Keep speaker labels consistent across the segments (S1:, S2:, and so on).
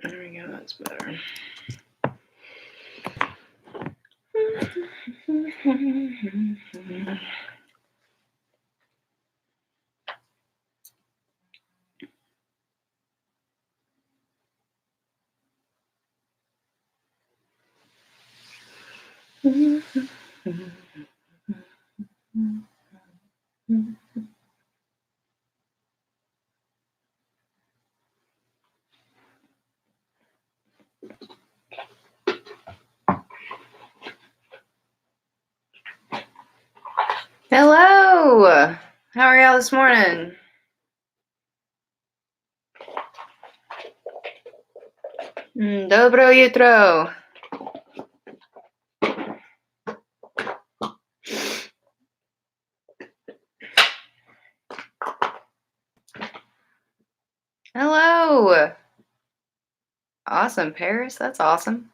S1: There we go, that's better. Hello! How are y'all this morning? Dobro jutro. Hello! Awesome, Paris. That's awesome.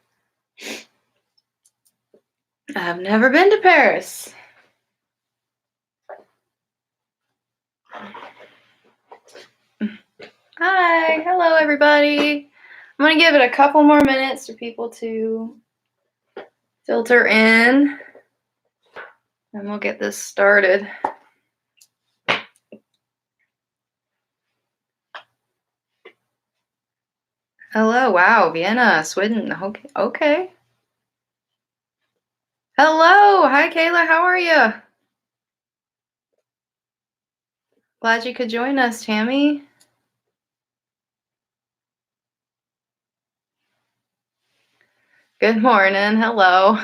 S1: I've never been to Paris. Hi, hello everybody. I'm going to give it a couple more minutes for people to filter in, and we'll get this started. Hello, wow, Vienna, Sweden, okay. Hello, hi Kayla, how are you? Glad you could join us, Tammy. Good morning, hello.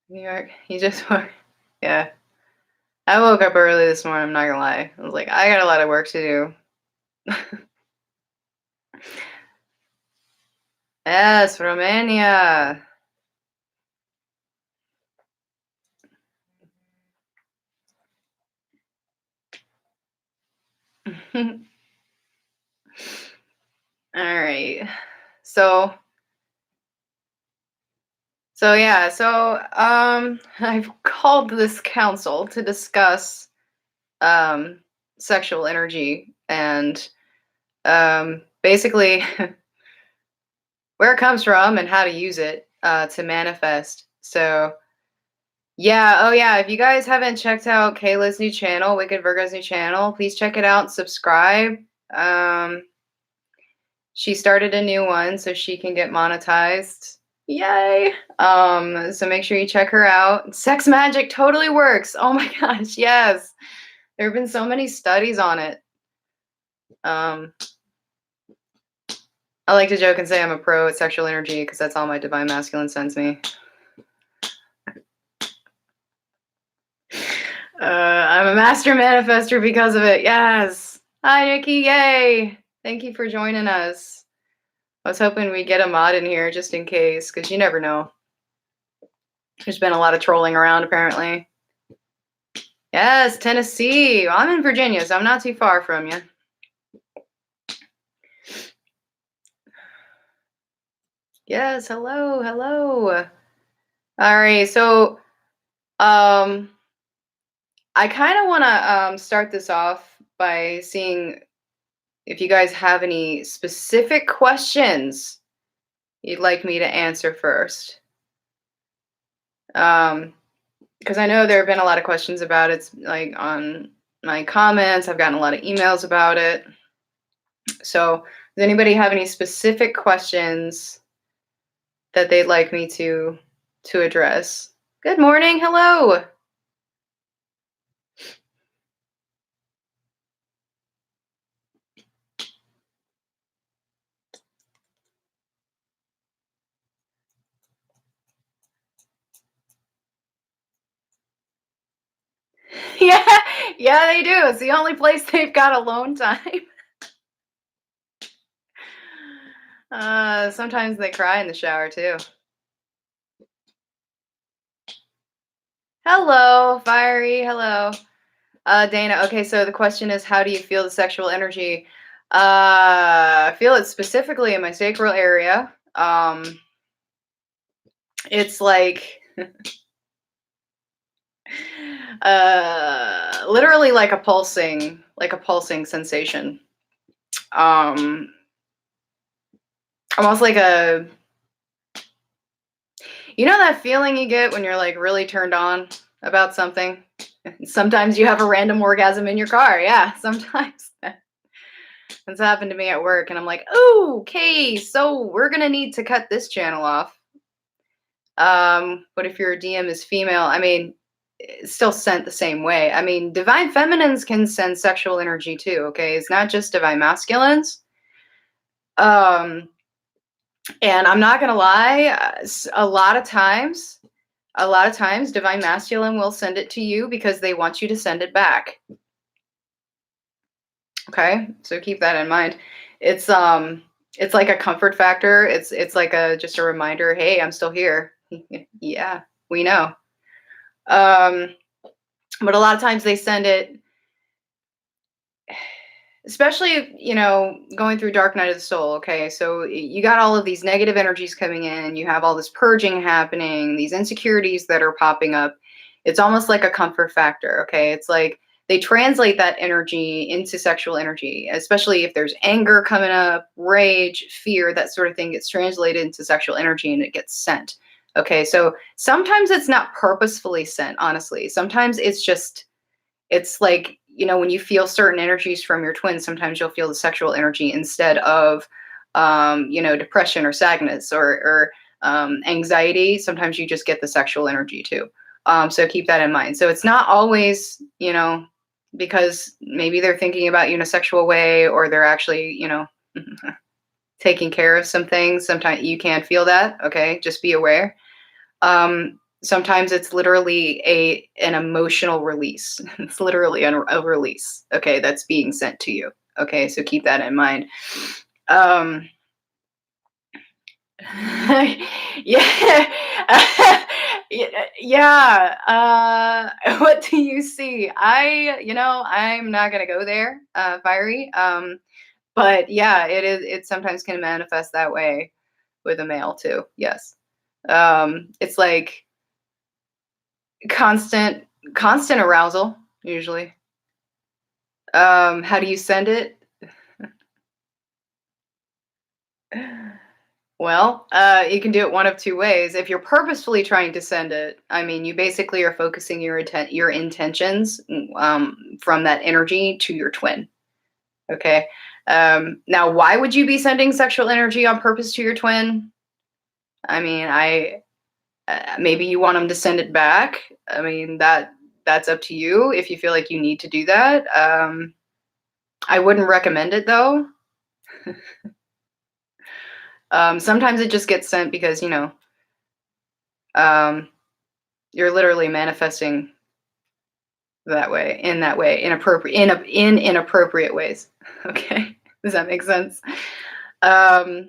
S1: New York, you just woke, yeah. I woke up early this morning, I'm not gonna lie. I was like, I got a lot of work to do. Yes, Romania. All right. So I've called this council to discuss sexual energy and basically where it comes from and how to use it to manifest. So yeah, if you guys haven't checked out Kayla's new channel, Wicked Virgo's new channel, please check it out and subscribe. She started a new one so she can get monetized. Yay! So make sure you check her out. Sex magic totally works. Oh my gosh, yes. There have been so many studies on it. I like to joke and say I'm a pro at sexual energy because that's all my divine masculine sends me. I'm a master manifester because of it. Yes. Hi, Nikki. Yay. Thank you for joining us. I was hoping we'd get a mod in here just in case, because you never know. There's been a lot of trolling around, apparently. Yes, Tennessee. Well, I'm in Virginia, so I'm not too far from you. Yes, hello. All right, so I kind of want to start this off by seeing if you guys have any specific questions you'd like me to answer first. Because I know there have been a lot of questions about it, like on my comments. I've gotten a lot of emails about it. So does anybody have any specific questions that they'd like me to address? Good morning. Hello. Yeah, they do. It's the only place they've got alone time. Sometimes they cry in the shower too. Hello, Fiery. Hello. Dana. Okay, so the question is, how do you feel the sexual energy? I feel it specifically in my sacral area. It's like literally like a pulsing sensation. Um, almost like that feeling you get when you're like really turned on about something. Sometimes you have a random orgasm in your car. Yeah, sometimes. It's happened to me at work, and I'm like, oh, okay, so we're gonna need to cut this channel off. But if your DM is female, I mean, it's still sent the same way. I mean, divine feminines can send sexual energy too, okay? It's not just divine masculines. Um, and I'm not gonna lie, a lot of times, divine masculine will send it to you because they want you to send it back. Okay, so keep that in mind. It's like a comfort factor. It's like just a reminder. Hey, I'm still here. Yeah, we know. But a lot of times they send it, especially going through dark night of the soul. Okay, so you got all of these negative energies coming in. You have all this purging happening. These insecurities that are popping up. It's almost like a comfort factor. Okay, it's like they translate that energy into sexual energy, especially if there's anger coming up, rage, fear, that sort of thing gets translated into sexual energy and it gets sent. Okay, so sometimes it's not purposefully sent, honestly. Sometimes it's like, when you feel certain energies from your twin, sometimes you'll feel the sexual energy instead of, depression or sadness or anxiety. Sometimes you just get the sexual energy too. So keep that in mind. So it's not always, because maybe they're thinking about you in a sexual way, or they're actually, taking care of some things. Sometimes you can feel that. Okay, just be aware. Sometimes it's literally an emotional release. It's literally a release. Okay, that's being sent to you. Okay, so keep that in mind. Yeah. Yeah. What do you see? I'm not gonna go there, fiery. But yeah, it sometimes can manifest that way with a male too. Yes. It's like constant arousal, usually. How do you send it? Well, you can do it one of two ways. If you're purposefully trying to send it, I mean, you basically are focusing your intentions from that energy to your twin. Okay. Now, why would you be sending sexual energy on purpose to your twin? I mean, maybe you want them to send it back. I mean, that's up to you if you feel like you need to do that. I wouldn't recommend it though. Sometimes it just gets sent because um, you're literally manifesting that way, in inappropriate ways. Okay, does that make sense? Oh,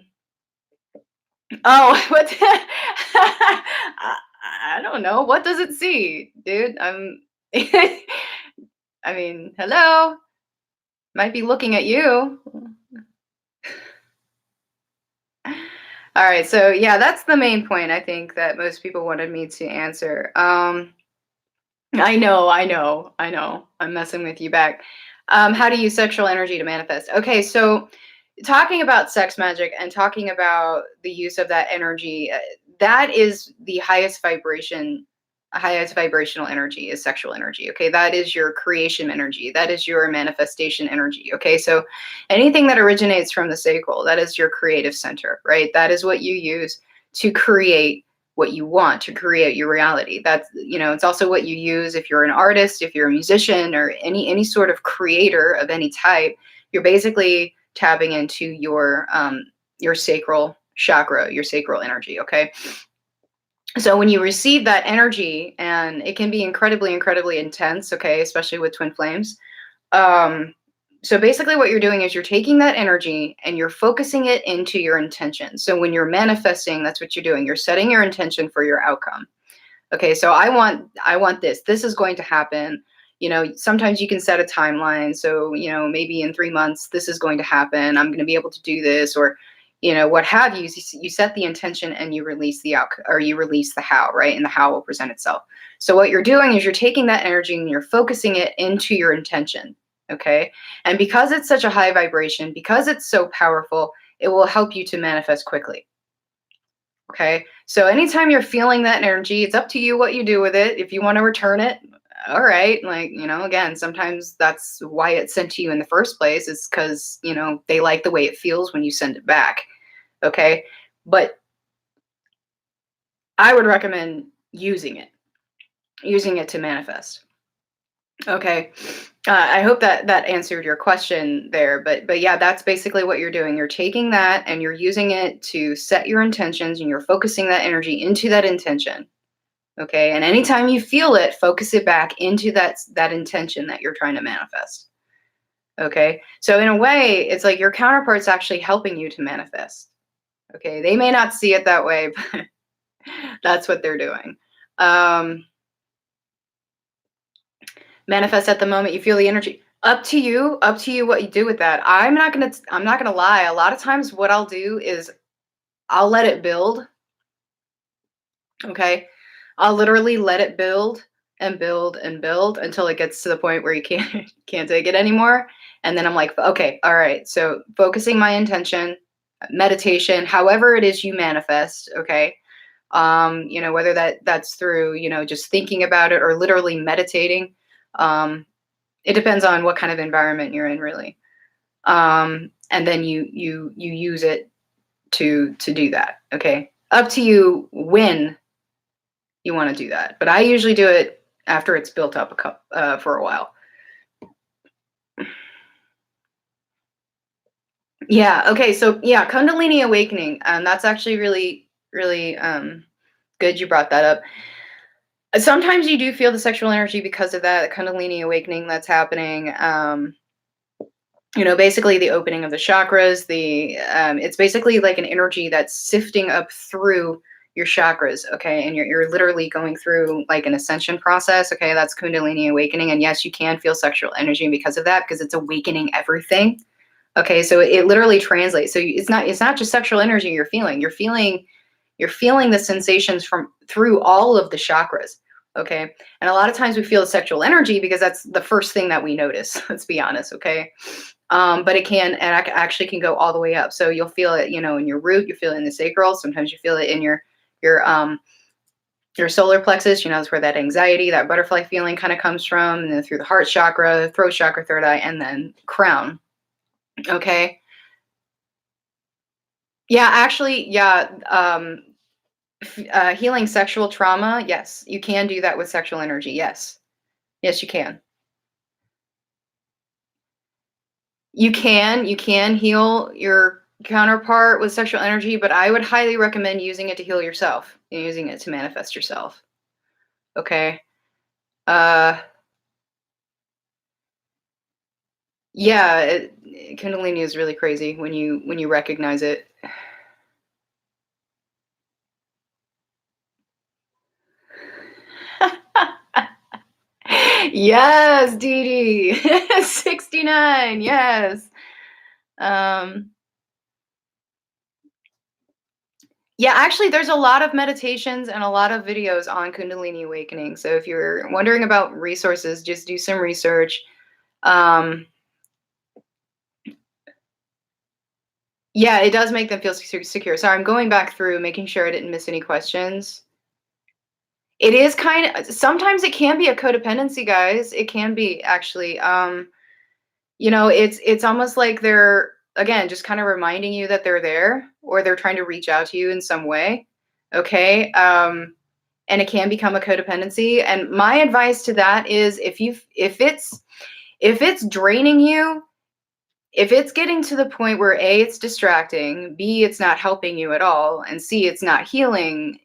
S1: what? I don't know. What does it see, dude? I mean, hello. Might be looking at you. All right, so yeah, that's the main point I think that most people wanted me to answer. I know. I'm messing with you back. How to use sexual energy to manifest. Okay, so talking about sex magic and talking about the use of that energy, that is the highest vibrational energy is sexual energy. Okay, that is your creation energy. That is your manifestation energy. Okay, so anything that originates from the sacral, that is your creative center, right? That is what you use to create what you want, to create your reality. That's, it's also what you use if you're an artist, if you're a musician, or any sort of creator of any type. You're basically tapping into your sacral chakra, your sacral energy. Okay, so when you receive that energy, and it can be incredibly intense, okay, especially with twin flames. So basically what you're doing is you're taking that energy and you're focusing it into your intention. So when you're manifesting, that's what you're doing. You're setting your intention for your outcome. Okay, so I want this is going to happen. Sometimes you can set a timeline. So maybe in 3 months this is going to happen. I'm going to be able to do this. Or what have you. You set the intention and you release the outcome, or you release the how, right? And the how will present itself. So what you're doing is you're taking that energy and you're focusing it into your intention. Okay. And because it's such a high vibration, because it's so powerful, it will help you to manifest quickly. Okay. So anytime you're feeling that energy, it's up to you what you do with it. If you want to return it, all right. Like, again, sometimes that's why it's sent to you in the first place. It's because, they like the way it feels when you send it back. Okay. But I would recommend using it to manifest. Okay. I hope that answered your question there, but yeah, that's basically what you're doing. You're taking that and you're using it to set your intentions, and you're focusing that energy into that intention. Okay. And anytime you feel it, focus it back into that intention that you're trying to manifest. Okay. So in a way, it's like your counterpart's actually helping you to manifest. Okay. They may not see it that way, but that's what they're doing. Manifest at the moment you feel the energy. Up to you what you do with that. I'm not gonna lie. A lot of times what I'll do is I'll let it build. Okay. I'll literally let it build and build and build until it gets to the point where you can't take it anymore. And then I'm like, okay, all right. So focusing my intention, meditation, however it is you manifest, okay. Whether that's through, just thinking about it or literally meditating. It depends on what kind of environment you're in, really. And then you use it to do that. Okay. Up to you when you want to do that. But I usually do it after it's built up for a while. Yeah. Okay. So yeah, Kundalini awakening. That's actually really, really good. You brought that up. Sometimes you do feel the sexual energy because of that Kundalini awakening that's happening. Basically the opening of the chakras. It's basically like an energy that's sifting up through your chakras, okay? And you're literally going through like an ascension process, okay? That's Kundalini awakening. And yes, you can feel sexual energy because of that, because it's awakening everything. Okay, so it literally translates. So it's not just sexual energy you're feeling. You're feeling the sensations from through all of the chakras. Okay. And a lot of times we feel sexual energy because that's the first thing that we notice. Let's be honest. Okay. But actually can go all the way up. So you'll feel it, in your root, you feel it in the sacral. Sometimes you feel it in your solar plexus. That's where that anxiety, that butterfly feeling kind of comes from, and then through the heart chakra, throat chakra, third eye, and then crown. Okay. Yeah, actually, yeah. Healing sexual trauma. Yes, you can do that with sexual energy. Yes. Yes, you can. You can heal your counterpart with sexual energy, but I would highly recommend using it to heal yourself and using it to manifest yourself. Okay. Uh yeah, Kundalini is really crazy when you recognize it. Yes, Dee Dee. 69. Yes. Um Yeah, actually, there's a lot of meditations and a lot of videos on Kundalini awakening. So if you're wondering about resources, just do some research. Um, yeah, it does make them feel secure. Sorry, I'm going back through, making sure I didn't miss any questions. It is sometimes it can be a codependency, guys. It can be actually. It's almost like they're, again, just kind of reminding you that they're there, or they're trying to reach out to you in some way. Okay. And it can become a codependency. And my advice to that is, if it's draining you, if it's getting to the point where A, it's distracting, B, it's not helping you at all, and C, it's not healing,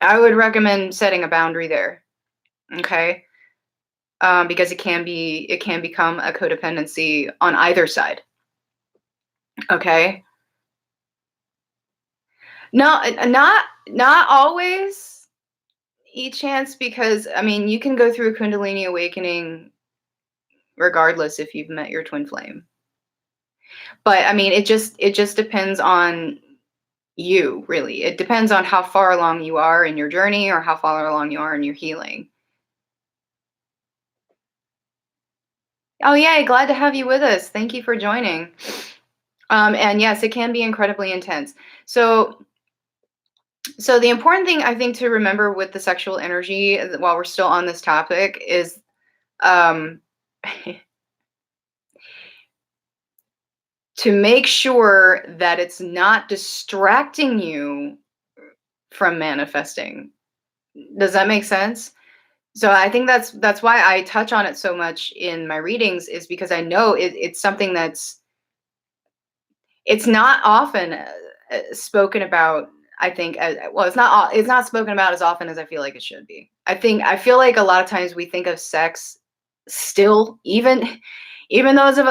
S1: I would recommend setting a boundary there. Okay. Because it can become a codependency on either side. Okay. No, not always each chance, because I mean, you can go through a Kundalini awakening regardless if you've met your twin flame. But I mean, it just depends on you, really. It depends on how far along you are in your journey or how far along you are in your healing. Oh, yay, glad to have you with us. Thank you for joining. And yes, it can be incredibly intense. So, so the important thing I think to remember with the sexual energy, while we're still on this topic, is um, to make sure that it's not distracting you from manifesting. Does that make sense? So I think that's why I touch on it so much in my readings, is because I know it's something that's it's not often spoken about. I think well, it's not spoken about as often as I feel like it should be. I feel like a lot of times we think of sex still, even those of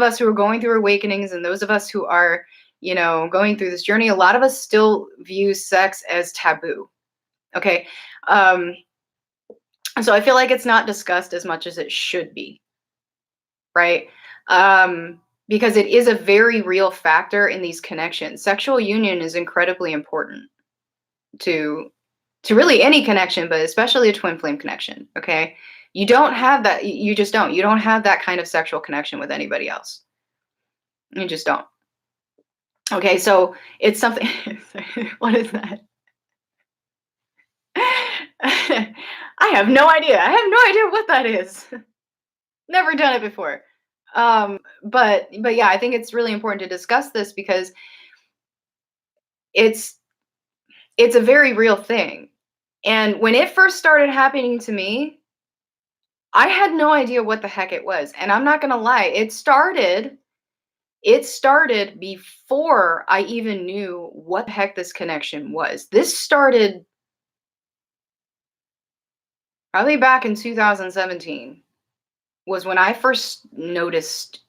S1: us who are going through awakenings, and those of us who are, going through this journey, a lot of us still view sex as taboo. Okay. um so I feel like it's not discussed as much as it should be, right? Because it is a very real factor in these connections. Sexual union is incredibly important to really any connection, but especially a twin flame connection. Okay, you don't have that. You just don't. You don't have that kind of sexual connection with anybody else. You just don't. Okay, so it's something. What is that? I have no idea. I have no idea what that is. Never done it before. But yeah, I think it's really important to discuss this because it's it's a very real thing. And when it first started happening to me, I had no idea what the heck it was. And I'm not gonna lie, it started before I even knew what the heck this connection was. This started probably back in 2017 was when I first noticed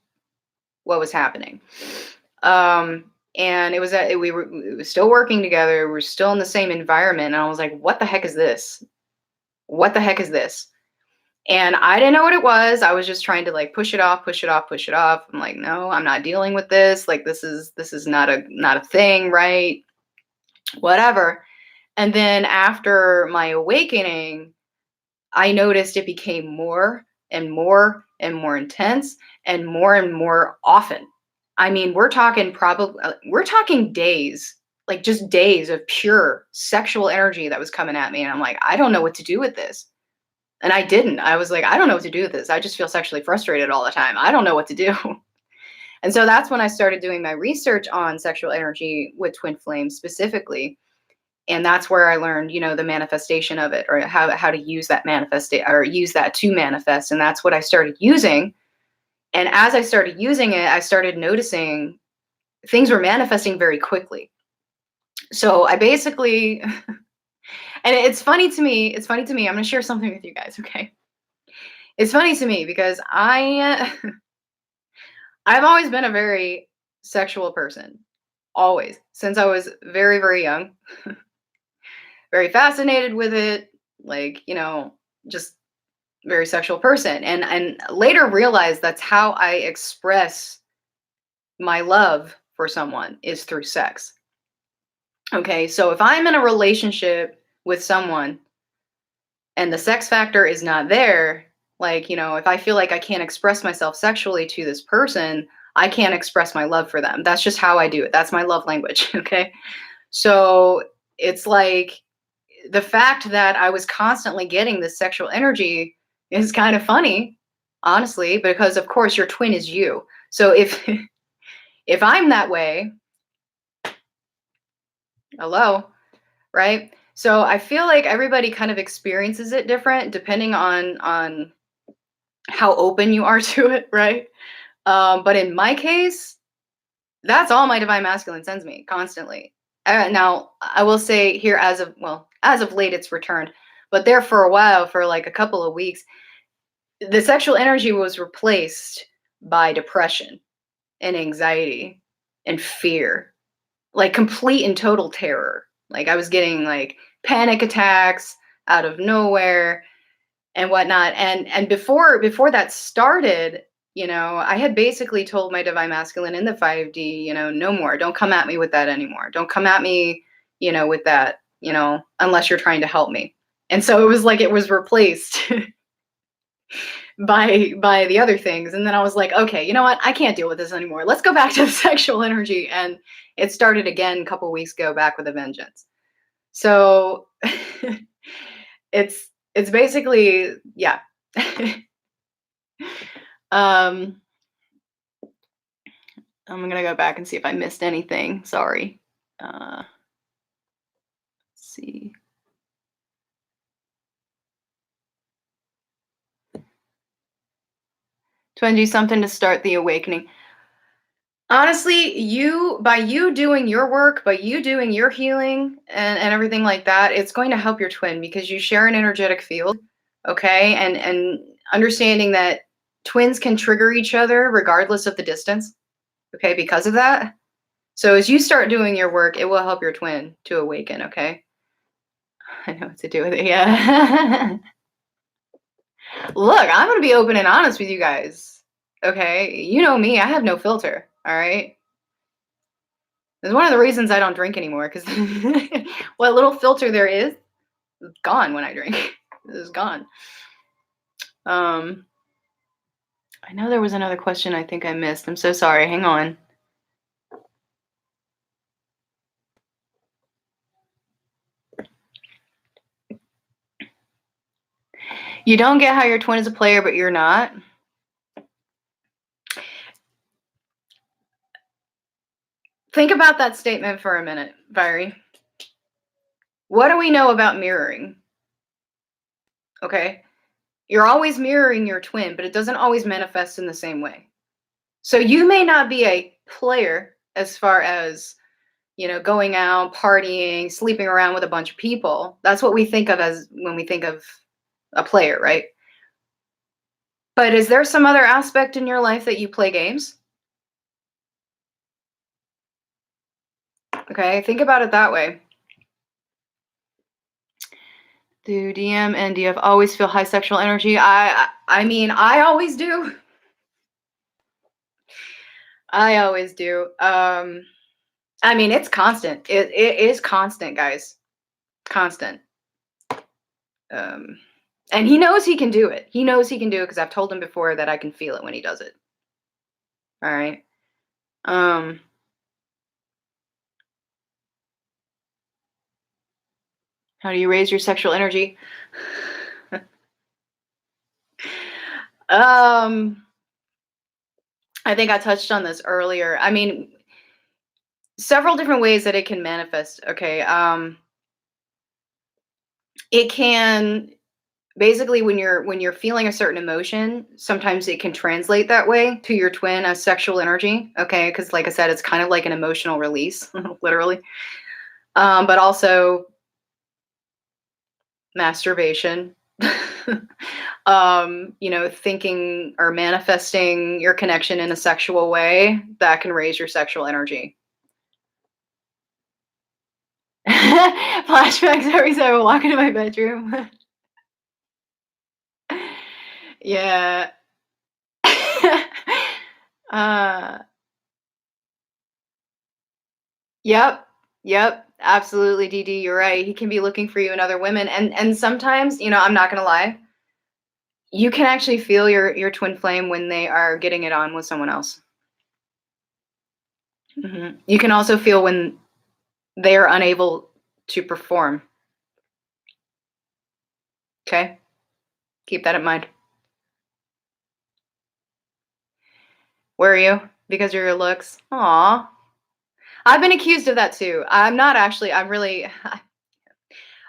S1: what was happening. And we were still working together. We were still in the same environment, and I was like, "What the heck is this? What the heck is this?" And I didn't know what it was. I was just trying to like push it off, push it off, push it off. I'm like, "No, I'm not dealing with this. Like, this is not a thing, right? Whatever." And then after my awakening, I noticed it became more and more and more intense and more often. I mean, we're talking days, like just days of pure sexual energy that was coming at me, and I'm like, I don't know what to do with this. And I didn't. I was like, I don't know what to do with this. I just feel sexually frustrated all the time. I don't know what to do. And so that's when I started doing my research on sexual energy with twin flames specifically, and that's where I learned, the manifestation of it, or how to use that or use that to manifest. And that's what I started using. And as I started using it, I started noticing things were manifesting very quickly. So I basically, and it's funny to me. It's funny to me. I'm going to share something with you guys. Okay. It's funny to me because I've always been a very sexual person, always, since I was very, very young, very fascinated with it. Like, just very sexual person, and later realized that's how I express my love for someone, is through sex. Okay, so if I'm in a relationship with someone and the sex factor is not there, like, if I feel like I can't express myself sexually to this person, I can't express my love for them. That's just how I do it. That's my love language. Okay, so it's like the fact that I was constantly getting this sexual energy is kind of funny, honestly, because of course your twin is you. So if if I'm that way, hello, right? So I feel like everybody kind of experiences it different depending on how open you are to it, right? But in my case, that's all my divine masculine sends me constantly. Now, I will say here, as of late, it's returned, but there for a while, for like a couple of weeks, the sexual energy was replaced by depression and anxiety and fear, like complete and total terror. Like I was getting like panic attacks out of nowhere and whatnot. And before that started, I had basically told my divine masculine in the 5D, no more. Don't come at me with that anymore. Don't come at me, with that, unless you're trying to help me. And so it was like it was replaced by the other things. And then I was like, okay, you know what? I can't deal with this anymore. Let's go back to the sexual energy. And it started again a couple weeks ago, back with a vengeance. So it's basically, yeah. um I'm gonna go back and see if I missed anything. Sorry. Let's see. Trying to do something to start the awakening. Honestly, by you doing your work, by you doing your healing and everything like that, it's going to help your twin because you share an energetic field, okay? And understanding that twins can trigger each other regardless of the distance, okay, because of that. So as you start doing your work, it will help your twin to awaken, okay? I know what to do with it, yeah. Look, I'm gonna be open and honest with you guys, okay? You know me, I have no filter, all right? It's one of the reasons I don't drink anymore because what little filter there is gone when I drink. It's gone. I know there was another question I think I missed. I'm so sorry. Hang on. You don't get how your twin is a player, but you're not. Think about that statement for a minute, Viri. What do we know about mirroring? Okay. You're always mirroring your twin, but it doesn't always manifest in the same way. So you may not be a player as far as, going out, partying, sleeping around with a bunch of people. That's what we think of as when we think of a player, right? But is there some other aspect in your life that you play games? Okay, think about it that way. Do DM and DF always feel high sexual energy? I mean, I always do. I always do. I mean, it's constant. It is constant, guys. Constant. And he knows he can do it. He knows he can do it because I've told him before that I can feel it when he does it. All right. How do you raise your sexual energy? I think I touched on this earlier. I mean, several different ways that it can manifest. Okay. It can basically when you're feeling a certain emotion, sometimes it can translate that way to your twin as sexual energy. Okay, because like I said, it's kind of like an emotional release, literally. But also masturbation. Thinking or manifesting your connection in a sexual way that can raise your sexual energy. Flashbacks every time I walk into my bedroom. Yeah. uh yep. Yep. Absolutely, DD, you're right. He can be looking for you in other women. And sometimes, I'm not gonna lie, you can actually feel your twin flame when they are getting it on with someone else. You can also feel when they are unable to perform. Okay? Keep that in mind. Where are you? Because of your looks? Aw. I've been accused of that too. I'm not actually, I'm really,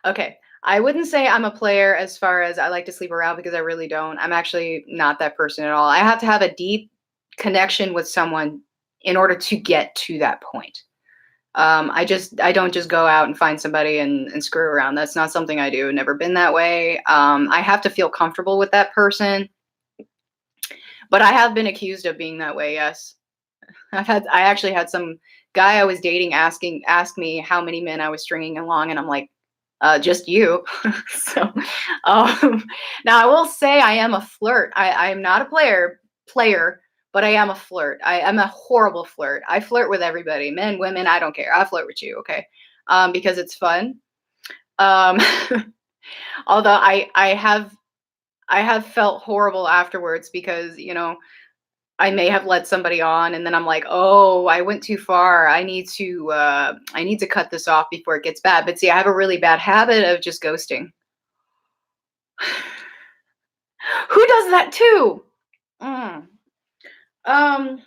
S1: okay. I wouldn't say I'm a player as far as I like to sleep around because I really don't. I'm actually not that person at all. I have to have a deep connection with someone in order to get to that point. I don't just go out and find somebody and screw around. That's not something I do. Never been that way. I have to feel comfortable with that person. But I have been accused of being that way, yes. I actually had some guy I was dating ask me how many men I was stringing along, and I'm like, just you. So, now I will say I am a flirt. I am not a player, player, but I am a flirt. I am a horrible flirt. I flirt with everybody, men, women, I don't care. I flirt with you, okay? Because it's fun. Um, although I have felt horrible afterwards because, I may have led somebody on and then I'm like, "Oh, I went too far. I need to cut this off before it gets bad." But see, I have a really bad habit of just ghosting. Who does that too? Mm. Um,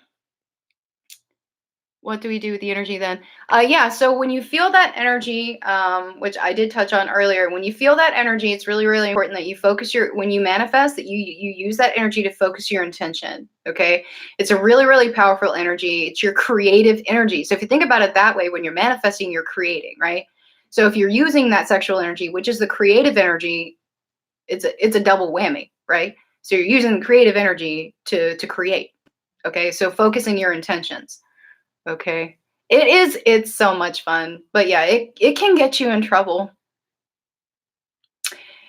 S1: what do we do with the energy then? Yeah, so when you feel that energy, which I did touch on earlier, when you feel that energy, it's really, really important that you focus when you manifest, that you use that energy to focus your intention. Okay, it's a really, really powerful energy. It's your creative energy. So if you think about it that way, when you're manifesting, you're creating, right? So if you're using that sexual energy, which is the creative energy, it's a double whammy, right? So you're using creative energy to create. Okay, so focusing your intentions. Okay. It's so much fun. But yeah, it can get you in trouble.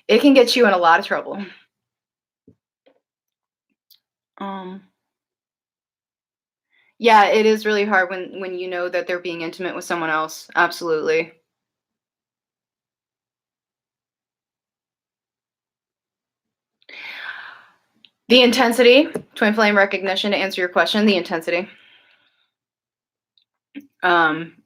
S1: It can get you in a lot of trouble. Um yeah, it is really hard when you know that they're being intimate with someone else. Absolutely. The intensity, twin flame recognition, to answer your question, the intensity. Um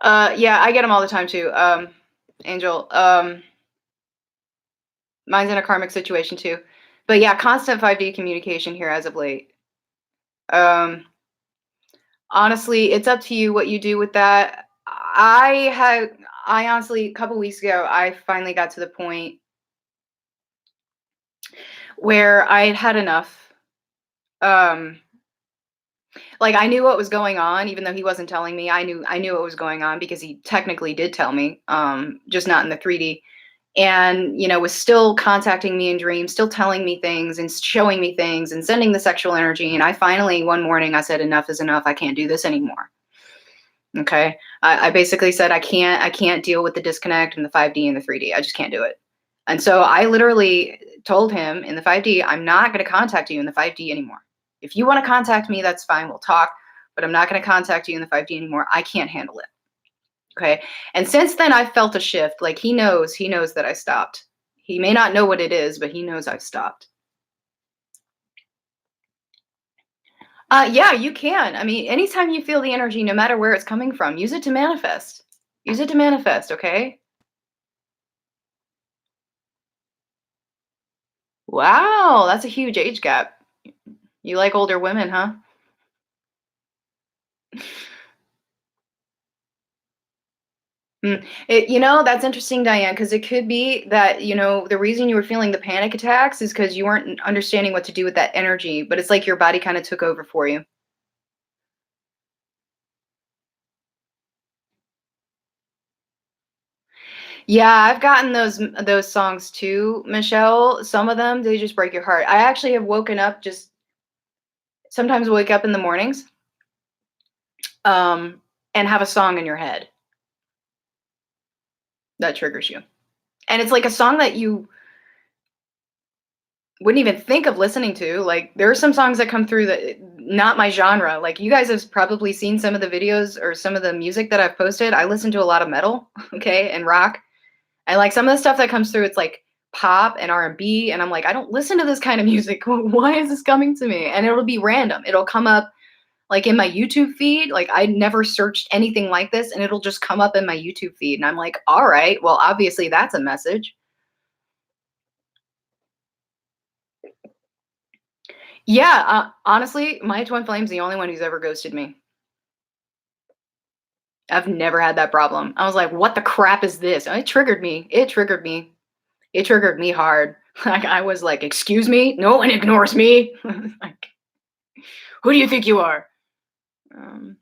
S1: yeah, I get them all the time too. Angel. Mine's in a karmic situation too. But yeah, constant 5D communication here as of late. Um Honestly, it's up to you what you do with that. I honestly, a couple weeks ago, I finally got to the point where I had had enough. Um, like I knew what was going on, even though he wasn't telling me. I knew what was going on because he technically did tell me, just not in the 3D. And was still contacting me in dreams, still telling me things and showing me things and sending the sexual energy. And I finally, one morning, I said, "Enough is enough. I can't do this anymore." Okay. I basically said I can't deal with the disconnect in the 5D and the 3D. I just can't do it. And so I literally told him in the 5D, I'm not going to contact you in the 5D anymore. If you want to contact me, that's fine. We'll talk, but I'm not going to contact you in the 5D anymore. I can't handle it. Okay. And since then I've felt a shift. Like he knows that I stopped. He may not know what it is, but he knows I've stopped. Yeah, you can. I mean, anytime you feel the energy, no matter where it's coming from, use it to manifest. Use it to manifest, okay? Wow, that's a huge age gap. You like older women, huh? That's interesting, Diane, because it could be that, the reason you were feeling the panic attacks is because you weren't understanding what to do with that energy, but it's like your body kind of took over for you. Yeah, I've gotten those songs too, Michelle. Some of them, they just break your heart. I actually have woken up just sometimes wake up in the mornings, um, and have a song in your head that triggers you. And it's like a song that you wouldn't even think of listening to. Like there are some songs that come through that not my genre. Like you guys have probably seen some of the videos or some of the music that I've posted. I listen to a lot of metal, okay, and rock. And like some of the stuff that comes through, it's like pop and R&B, and I'm like, I don't listen to this kind of music. Why is this coming to me? And it'll be random. It'll come up like in my YouTube feed. Like I never searched anything like this, and it'll just come up in my YouTube feed, and I'm like, all right, well, obviously that's a message. Yeah, honestly, my twin flame's the only one who's ever ghosted me. I've never had that problem. I was like, "What the crap is this?" And it triggered me. It triggered me. It triggered me hard. Like I was like, "Excuse me? No one ignores me." Like, who do you think you are? Um,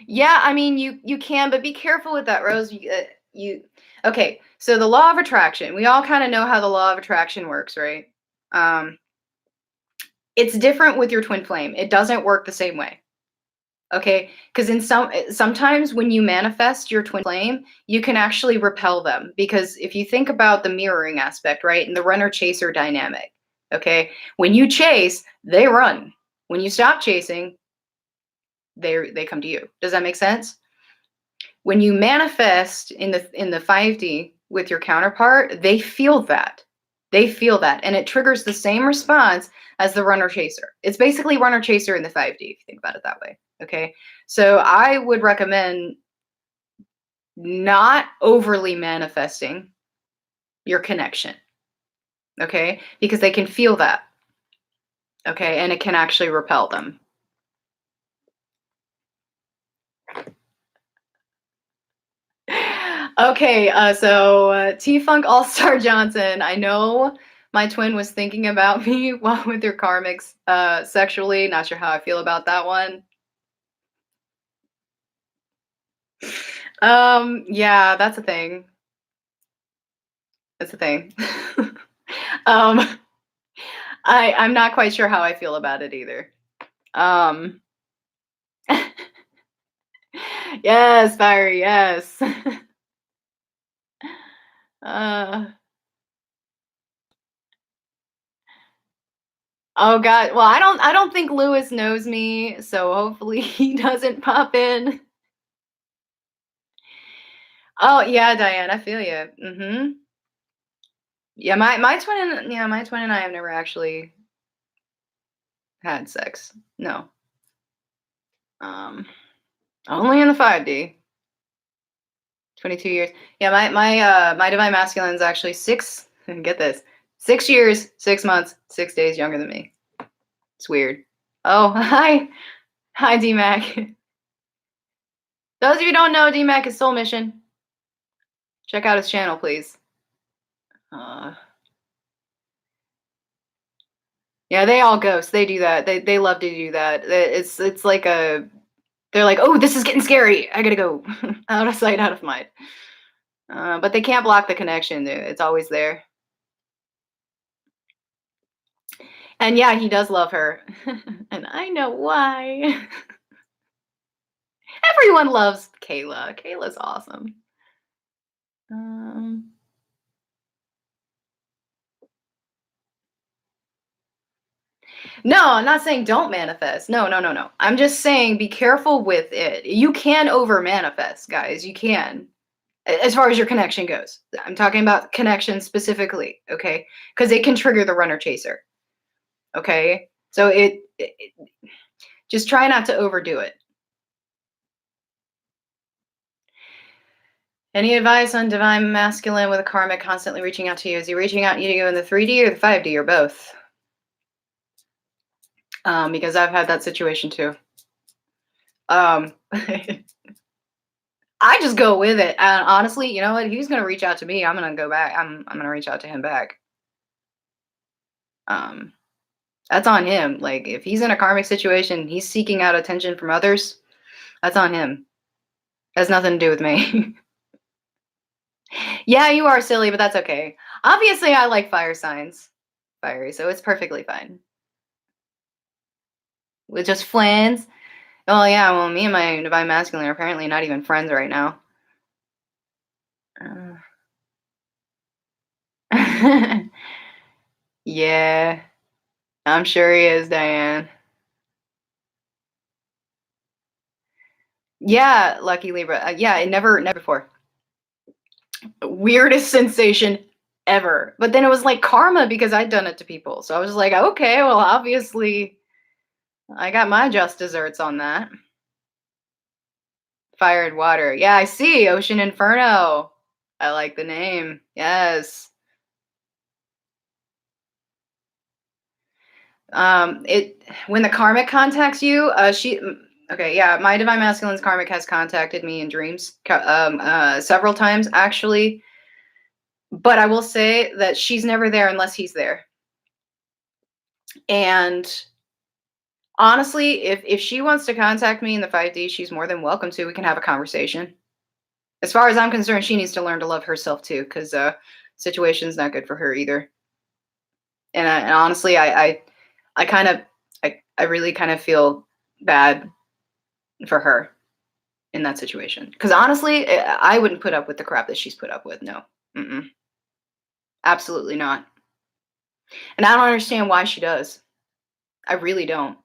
S1: yeah, I mean, you can, but be careful with that, Rose. You okay? So the law of attraction. We all kind of know how the law of attraction works, right? Um, it's different with your twin flame. It doesn't work the same way. Okay, because sometimes when you manifest your twin flame, you can actually repel them. Because if you think about the mirroring aspect, right, and the runner chaser dynamic, okay, when you chase, they run. When you stop chasing, they come to you. Does that make sense? When you manifest in the 5D with your counterpart, they feel that. They feel that, and it triggers the same response as the runner chaser. It's basically runner chaser in the 5D, if you think about it that way. Okay. So I would recommend not overly manifesting your connection. Okay. Because they can feel that. Okay. And it can actually repel them. Okay. So T Funk All Star Johnson, I know my twin was thinking about me while with your karmics sexually. Not sure how I feel about that one. Yeah, that's a thing. That's a thing. um, I'm not quite sure how I feel about it either. Um, yes, fiery, yes. uh, oh God. Well, I don't think Lewis knows me, so hopefully he doesn't pop in. Oh yeah, Diane, I feel you. Yeah, my twin and I have never actually had sex. No. Um, only in the 5D. 22 years. Yeah, my divine masculine is actually get this. 6 years, 6 months, 6 days younger than me. It's weird. Oh, hi. Hi, DMAC. Those of you who don't know, DMAC is Soul Mission. Check out his channel, please. Yeah, they all ghost. They do that. They love to do that. It's like a they're like, oh, this is getting scary. I gotta go. Out of sight, out of mind. But they can't block the connection. It's always there. And yeah, he does love her. And I know why. Everyone loves Kayla. Kayla's awesome. No, I'm not saying don't manifest. No, no, no, no. I'm just saying be careful with it. You can over manifest, guys. You can. As far as your connection goes. I'm talking about connection specifically, okay? Because it can trigger the runner chaser. Okay? So it just try not to overdo it. Any advice on divine masculine with a karmic constantly reaching out to you? Is he reaching out to you in the 3D or the 5D or both? Because I've had that situation too. I just go with it. And honestly, you know what? He's gonna reach out to me. I'm gonna go back. I'm gonna reach out to him back. That's on him. Like if he's in a karmic situation, he's seeking out attention from others. That's on him. Has nothing to do with me. Yeah, you are silly, but that's okay. Obviously, I like fire signs, fiery, so it's perfectly fine. With just flans. Oh yeah, well, me and my divine masculine are apparently not even friends right now. Yeah, I'm sure he is, Diane. Yeah, lucky Libra. Yeah, it never before. Weirdest sensation ever. But then it was like karma because I'd done it to people. So I was like, okay, well, obviously I got my just desserts on that. Fire and water. Yeah, I see. Ocean Inferno. I like the name. Yes. It when the karmic contacts you, okay, yeah, my divine masculine's karmic has contacted me in dreams several times actually, but I will say that she's never there unless he's there. And honestly, if she wants to contact me in the 5D, she's more than welcome to. We can have a conversation. As far as I'm concerned, she needs to learn to love herself too, because situation's not good for her either. And honestly, I kind of, I really kind of feel bad for her in that situation. Because honestly, I wouldn't put up with the crap that she's put up with. No, mm-mm, absolutely not. And I don't understand why she does. I really don't.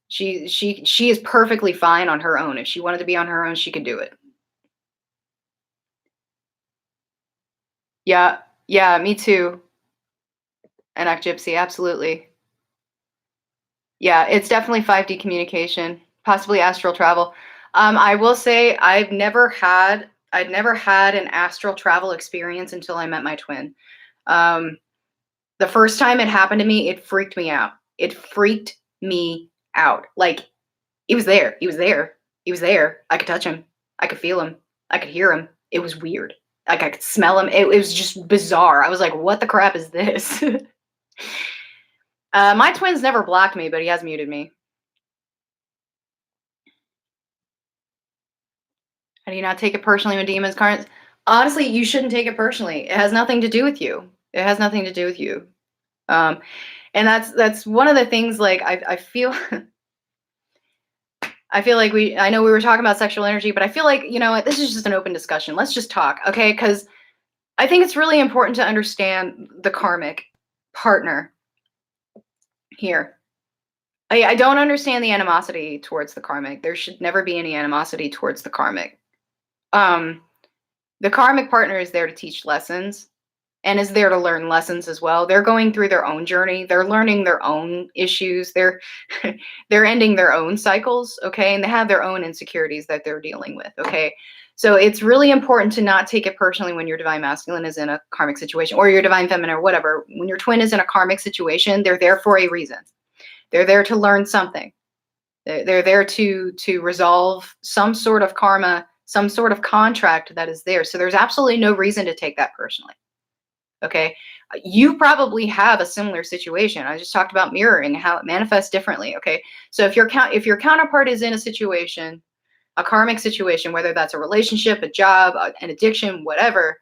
S1: She is perfectly fine on her own. If she wanted to be on her own, she could do it. Yeah, yeah, me too. Anak Gypsy, absolutely. Yeah, it's definitely 5D communication, possibly astral travel. I will say I'd never had an astral travel experience until I met my twin. Um, the first time it happened to me, it freaked me out. It freaked me out. Like he was there. He was there. He was there. I could touch him. I could feel him. I could hear him. It was weird. Like I could smell him. It was just bizarre. I was like, what the crap is this? My twin's never blocked me, but he has muted me. How do you not take it personally when demons cards? Honestly, you shouldn't take it personally. It has nothing to do with you. It has nothing to do with you. Um, and that's one of the things. Like I feel, I feel like I know we were talking about sexual energy, but I feel like you know what, this is just an open discussion. Let's just talk, okay? Because I think it's really important to understand the karmic partner here. I don't understand the animosity towards the karmic. There should never be any animosity towards the karmic. Um, the karmic partner is there to teach lessons and is there to learn lessons as well. They're going through their own journey. They're learning their own issues. They're they're ending their own cycles, okay? And they have their own insecurities that they're dealing with, okay? So it's really important to not take it personally when your divine masculine is in a karmic situation or your divine feminine or whatever. When your twin is in a karmic situation, they're there for a reason. They're there to learn something. They're there to resolve some sort of karma, some sort of contract that is there. So there's absolutely no reason to take that personally. Okay. You probably have a similar situation. I just talked about mirroring, how it manifests differently. Okay. So if your counterpart is in a situation, a karmic situation, whether that's a relationship, a job, an addiction, whatever,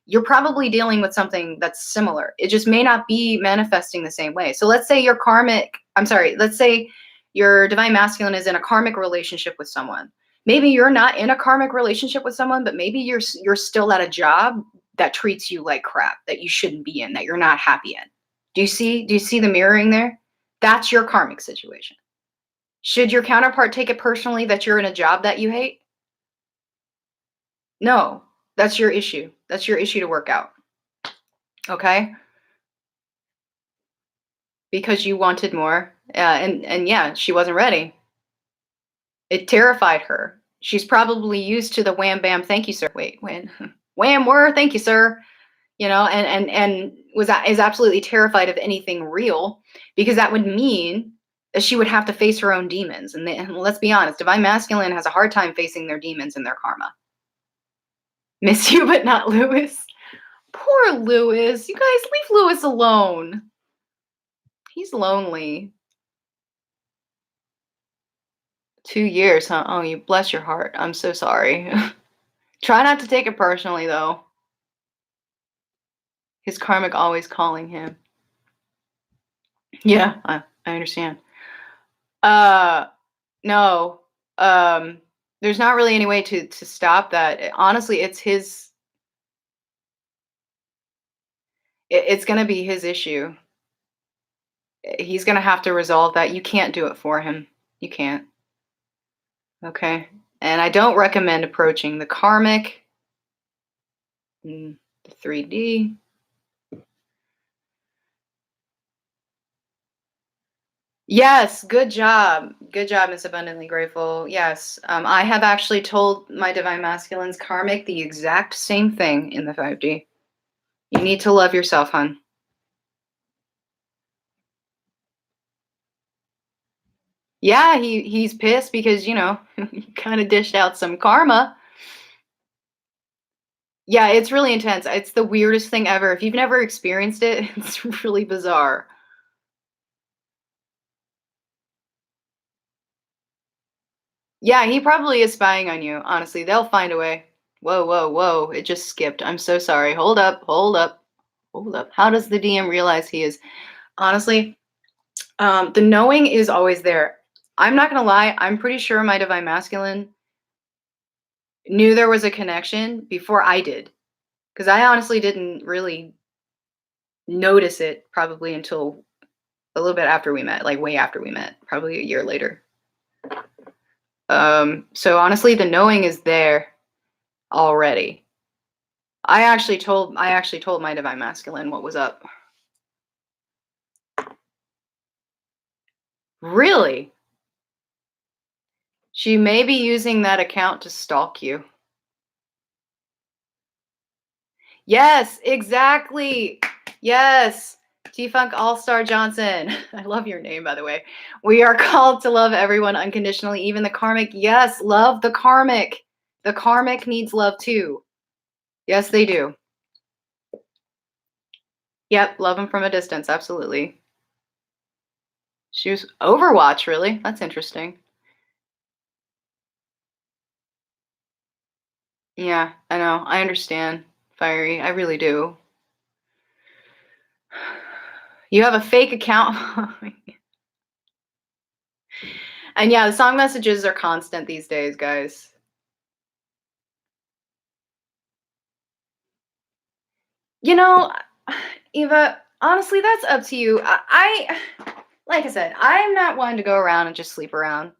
S1: you're probably dealing with something that's similar. It just may not be manifesting the same way. So let's say let's say your divine masculine is in a karmic relationship with someone. Maybe you're not in a karmic relationship with someone, but maybe you're still at a job that treats you like crap, that you shouldn't be in, that you're not happy in. Do you see the mirroring there? That's your karmic situation. Should your counterpart take it personally that you're in a job that you hate? No, that's your issue. That's your issue to work out. Okay? Because you wanted more. And yeah, she wasn't ready. It terrified her. She's probably used to the wham bam, thank you, sir. Wait, when wham were, thank you, sir. You know, and is absolutely terrified of anything real because that would mean that she would have to face her own demons. And let's be honest, divine masculine has a hard time facing their demons and their karma. Miss you, but not Lewis. Poor Lewis. You guys leave Lewis alone. He's lonely. 2 years, huh? Oh, you bless your heart. I'm so sorry. Try not to take it personally, though. His karmic always calling him. Yeah, I understand. Uh, no. There's not really any way to stop that. Honestly, it's gonna be his issue. He's gonna have to resolve that. You can't do it for him. You can't. Okay. And I don't recommend approaching the karmic, the 3D. Yes, good job. Good job, Miss Abundantly Grateful. Yes, I have actually told my divine masculine's karmic the exact same thing in the 5D. You need to love yourself, hon. Yeah, he's pissed because you know you kind of dished out some karma. Yeah, it's really intense. It's the weirdest thing ever. If you've never experienced it, it's really bizarre. Yeah, he probably is spying on you. Honestly, they'll find a way. Whoa, whoa, whoa! It just skipped. I'm so sorry. Hold up, hold up, hold up. How does the DM realize he is? Honestly, the knowing is always there. I'm not gonna lie, I'm pretty sure my divine masculine knew there was a connection before I did, because I honestly didn't really notice it probably until a little bit after we met, like way after we met, probably a year later. So honestly, the knowing is there already. I actually told my divine masculine what was up. Really? She may be using that account to stalk you. Yes, exactly. Yes. T-Funk All-Star Johnson. I love your name, by the way. We are called to love everyone unconditionally, even the karmic. Yes, love the karmic. The karmic needs love too. Yes, they do. Yep, love them from a distance. Absolutely. She was Overwatch, really? That's interesting. Yeah, I know. I understand. Fiery. I really do. You have a fake account. And yeah, the song messages are constant these days, guys. You know, Eva, honestly, that's up to you. Like I said, I'm not one to go around and just sleep around.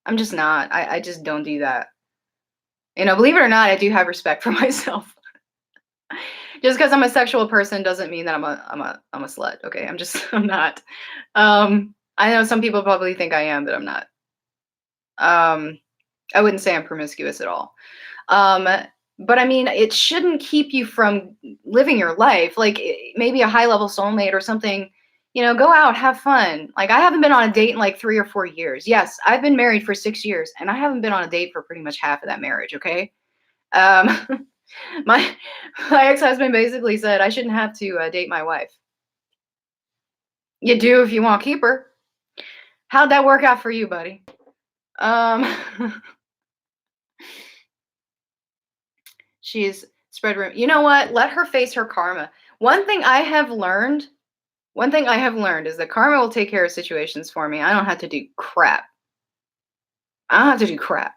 S1: I'm just not. I just don't do that. Believe it or not, I do have respect for myself. Just because I'm a sexual person doesn't mean that I'm a slut. Okay, I'm not. I know some people probably think I am, but I'm not. Um, I wouldn't say I'm promiscuous at all. Um, but I mean, it shouldn't keep you from living your life. Like maybe a high level soulmate or something. Go out, have fun. Like I haven't been on a date in like 3 or 4 years. Yes, I've been married for 6 years, and I haven't been on a date for pretty much half of that marriage. Okay. Um, my my ex husband basically said I shouldn't have to date my wife. You do if you want to keep her. How'd that work out for you, buddy? Um, she's spread room. You know what? Let her face her karma. One thing I have learned One thing I have learned is that karma will take care of situations for me. I don't have to do crap. I don't have to do crap.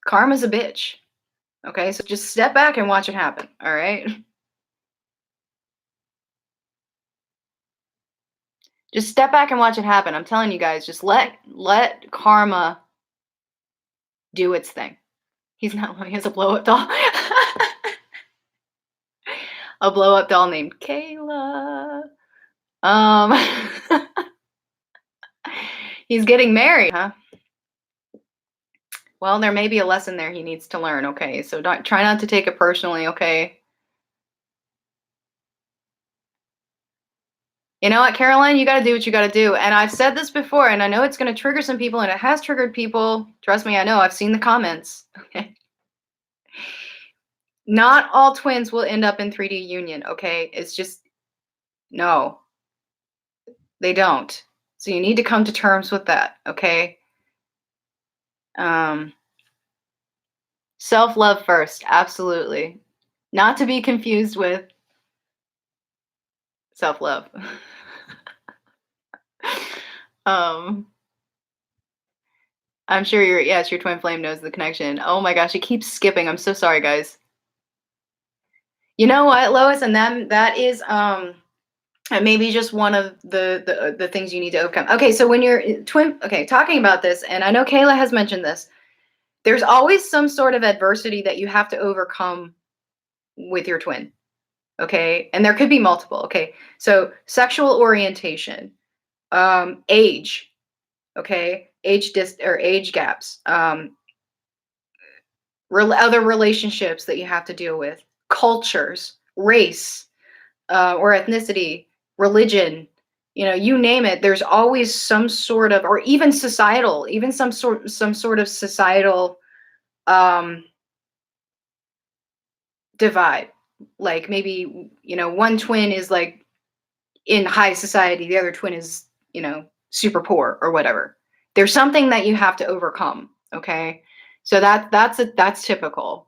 S1: Karma's a bitch. Okay, so just step back and watch it happen. All right, just step back and watch it happen. I'm telling you guys, just let karma do its thing. He's not lying. He has a blow up doll. A blow up doll named Kayla. Um, he's getting married, huh? Well, there may be a lesson there he needs to learn. Okay, so don't try not to take it personally. Okay. You know what, Caroline? You got to do what you got to do. And I've said this before, and I know it's going to trigger some people, and it has triggered people. Trust me, I know. I've seen the comments. Okay. Not all twins will end up in 3D union. Okay. It's just, no, they don't. So you need to come to terms with that. Okay. Um, Self love first. Absolutely. Not to be confused with self love. um, I'm sure yes, your twin flame knows the connection. Oh my gosh, it keeps skipping. I'm so sorry, guys. You know what, Lois, and that is maybe just one of the things you need to overcome. Okay, so when you're talking about this, and I know Kayla has mentioned this, there's always some sort of adversity that you have to overcome with your twin. Okay, and there could be multiple. Okay, so sexual orientation, age, okay, age gaps, other relationships that you have to deal with, cultures, race, or ethnicity, religion, you name it. There's always some sort of, or even societal, even some sort of societal um, divide. Like maybe one twin is like in high society, the other twin is super poor or whatever. There's something that you have to overcome. Okay, so that's typical.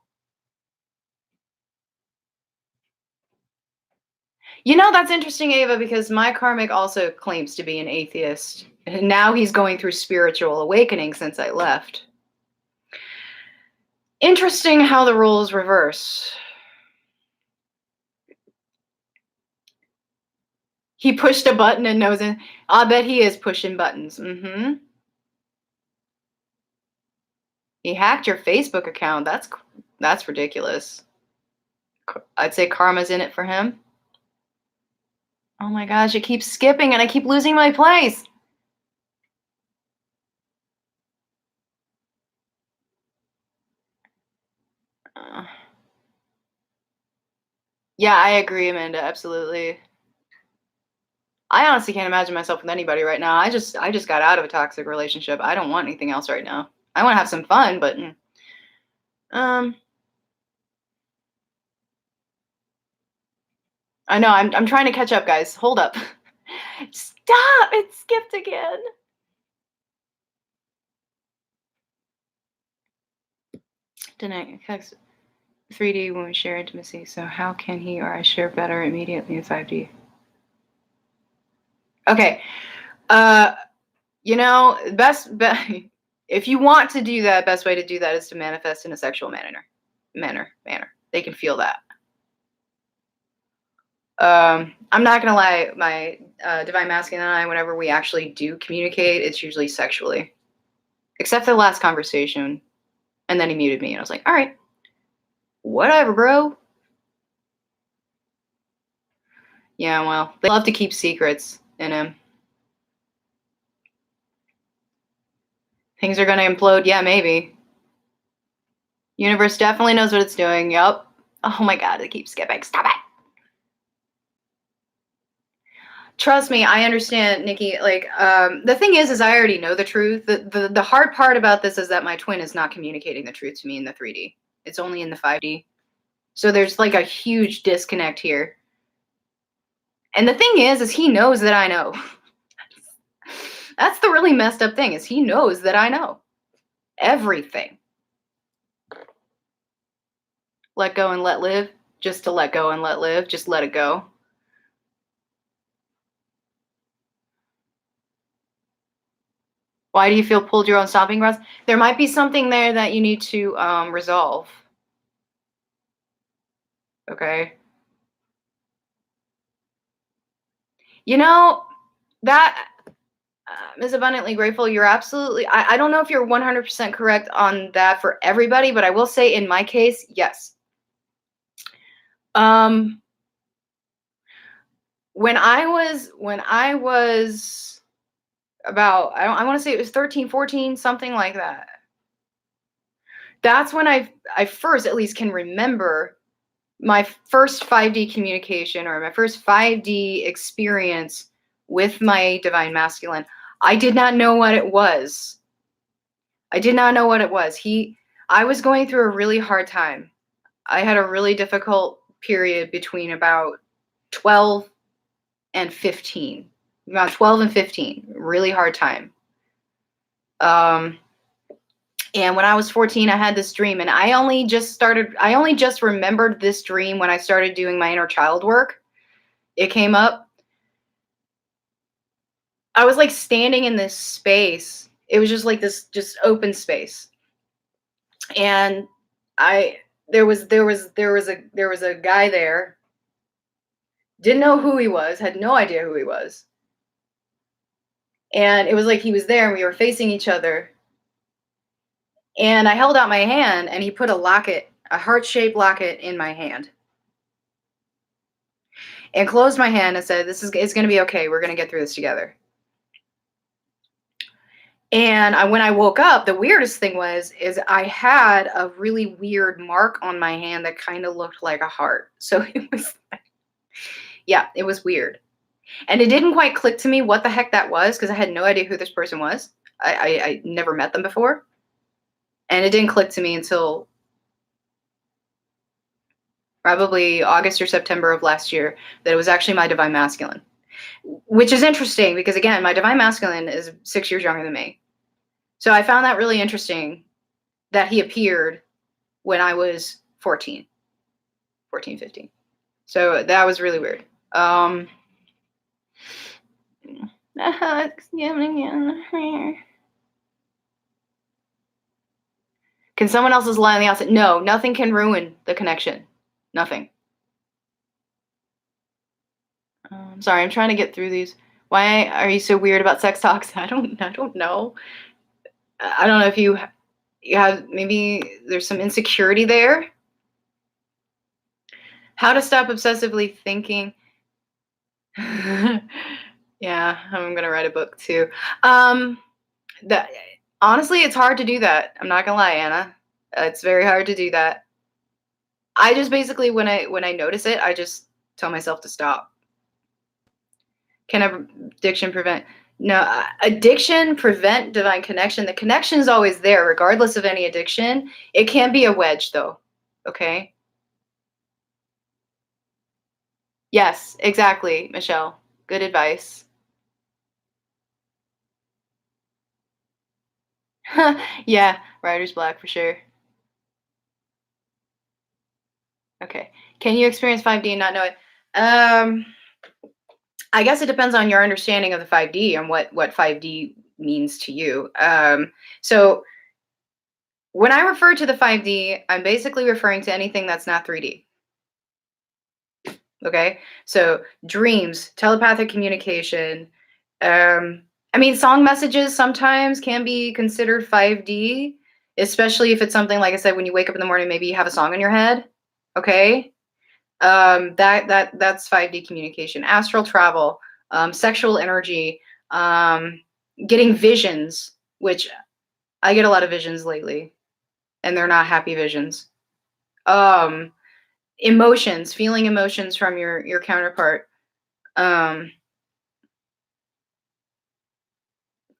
S1: That's interesting, Ava, because my karmic also claims to be an atheist. And now he's going through spiritual awakening since I left. Interesting how the roles reverse. He pushed a button and knows it. I bet he is pushing buttons. He hacked your Facebook account. That's ridiculous. I'd say karma's in it for him. Oh my gosh, it keeps skipping and I keep losing my place. Yeah, I agree, Amanda. Absolutely. I honestly can't imagine myself with anybody right now. I just got out of a toxic relationship. I don't want anything else right now. I want to have some fun, but I know I'm trying to catch up, guys. Hold up. Stop! It skipped again. Didn't I? 3D when we share intimacy. So how can he or I share better immediately in 5D? Okay. You know, if you want to do that, best way to do that is to manifest in a sexual manner. They can feel that. I'm not gonna lie, my divine masculine and I, whenever we actually do communicate, it's usually sexually, except for the last conversation, and then he muted me, and I was like, all right, whatever, bro. Yeah, well, they love to keep secrets in him. Things are gonna implode. Yeah, maybe. Universe definitely knows what it's doing. Yup. Oh my god, it keeps skipping. Stop it. Trust me, I understand, Nikki. Like, the thing is I already know the truth. The hard part about this is that my twin is not communicating the truth to me in the 3D. It's only in the 5D. So there's like a huge disconnect here. And the thing is he knows that I know. That's the really messed up thing, is he knows that I know everything. Let go and let live. Just to let go and let live. Just let it go. Why do you feel pulled your own stomping grounds? There might be something there that you need to resolve. Okay. You know, that is abundantly grateful. You're absolutely, I don't know if you're 100% correct on that for everybody, but I will say in my case, yes. When I was about, I want to say it was 13, 14, something like that. That's when I first at least can remember my first 5D communication, or my first 5D experience with my divine masculine. I did not know what it was. I was going through a really hard time. I had a really difficult period between about 12 and 15. About 12 and 15, really hard time. And when I was 14, I had this dream, and I only just remembered this dream when I started doing my inner child work. It came up. I was like standing in this space. It was just like this just open space. And there was a guy there. Didn't know who he was, had no idea who he was. And it was like he was there and we were facing each other. And I held out my hand and he put a heart-shaped locket in my hand. And closed my hand and said, it's going to be okay. We're going to get through this together. And when I woke up, the weirdest thing is I had a really weird mark on my hand that kind of looked like a heart. So it was, yeah, it was weird. And it didn't quite click to me what the heck that was, because I had no idea who this person was. I never met them before. And it didn't click to me until probably August or September of last year that it was actually my divine masculine. Which is interesting because, again, my divine masculine is 6 years younger than me. So I found that really interesting that he appeared when I was 14, 15. So that was really weird. Can someone else's lie on the outside? No, nothing can ruin the connection. Nothing. Sorry, I'm trying to get through these. Why are you so weird about sex talks? I don't know. I don't know if you have, maybe there's some insecurity there. How to stop obsessively thinking. Yeah, I'm gonna write a book too. That honestly, it's hard to do that. I'm not gonna lie, Anna. It's very hard to do that. I just basically, when I notice it, I just tell myself to stop. Can addiction prevent? No, addiction prevent divine connection. The connection is always there, regardless of any addiction. It can be a wedge, though. Okay. Yes, exactly, Michelle. Good advice. Yeah, writer's block for sure. Okay. Can you experience 5D and not know it? I guess it depends on your understanding of the 5D and what 5D means to you. So when I refer to the 5D, I'm basically referring to anything that's not 3D. Okay. So dreams, telepathic communication. I mean, song messages sometimes can be considered 5D, especially if it's something like I said, when you wake up in the morning, maybe you have a song in your head. Okay. That's 5D communication. Astral travel, sexual energy, getting visions, which I get a lot of visions lately, and they're not happy visions. Um, Emotions, feeling emotions from your counterpart. Um,